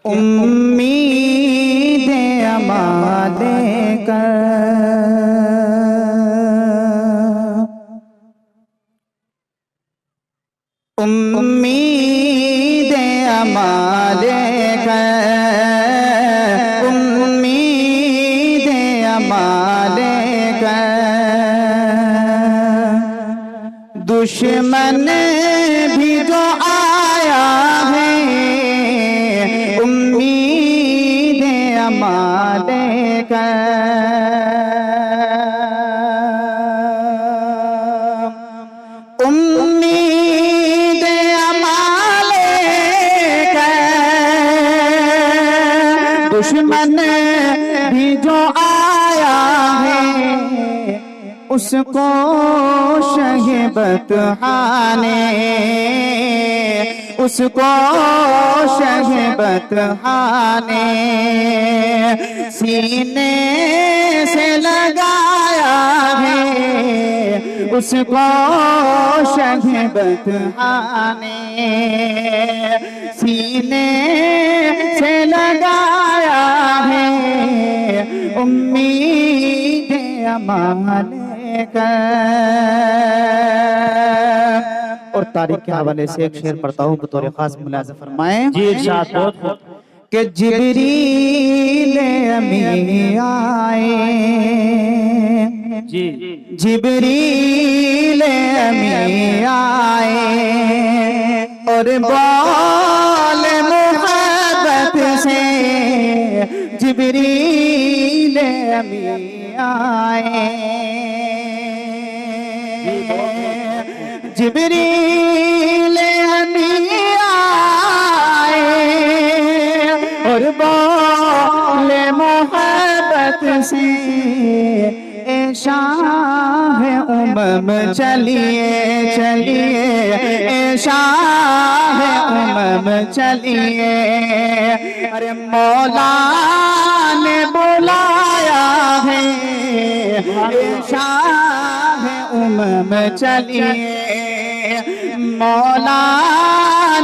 امید امان کر امید امان کر امید امان کر دشمن بھی جو آیا ہے امید امان کر امید امان کر دشمن بھی جو آیا ہے اس کو بطحاں نے اس کو بطحاں نے سینے سے لگایا ہے اس کو بطحاں نے سینے سے لگایا ہے امید امان اور تاریخ کے حوالے سے ایک شعر پڑھتا ہوں بطور خاص ملاحظہ فرمائیں جی ارشاد کہ جبریل امی آئے جی جبریل امی آئے اور بال محبت سے جبریل امی آئے جبریل امی آئے اور بال محبت سے اے شاہ امم چلیے چلیے اے شاہ امم چلیے ارے مولا نے بلایا ہے اے شاہ امم چلیے مولا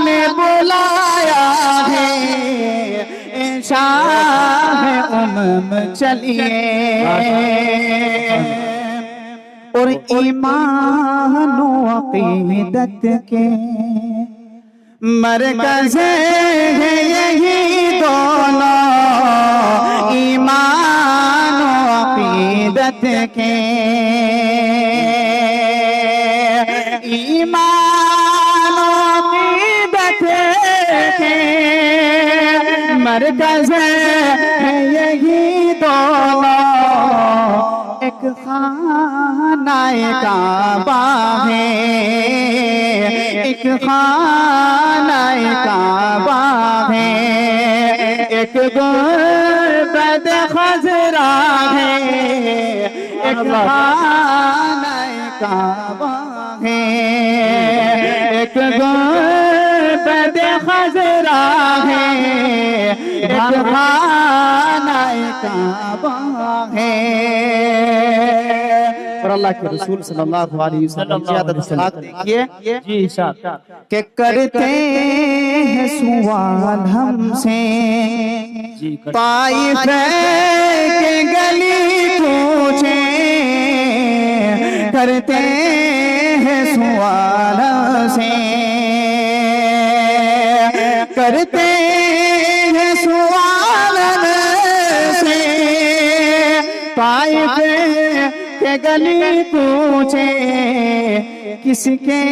نے بلایا ہے اے شاہ امم چلیے اور ایمان و عقیدت کے مرکز ہے یہی دونوں ایمان و عقیدت کے ایمان و عقیدت کے مرکز ہے یہی دونوں ایک خانہ کعبہ ہے ایک خانہ کعبہ ہے ایک گنبد خضرا ہے ایک خانہ کعبہ ہے ایک گنبد خضرا ہے ایک خانہ کعبہ ہے اور اللہ کے رسول صلی اللہ علیہ وسلم زیادہ صلاۃ دیکھیے جی ارشاد کہ کرتے ہیں سوال ہم سے طائف کے گلی کوچے کرتے ہیں سوال سے کرتے ہیں سوال سے طائف کہ گلی پوچھے کس کے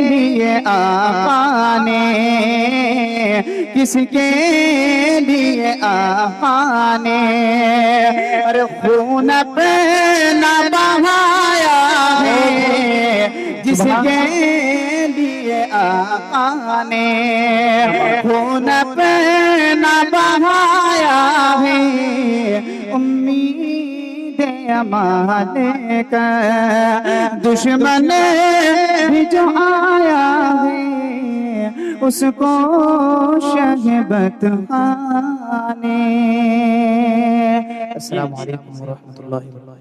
لیے آقا نے کس کے لیے آقا نے ارے خون اپنا بہایا ہے جس کے لیے آقا نے خون اپنا بہایا ہے امید امان کا دشمن بھی جو آیا ہے اس کو شہبت خانے. السلام علیکم ورحمۃ اللہ وبرکاتہ.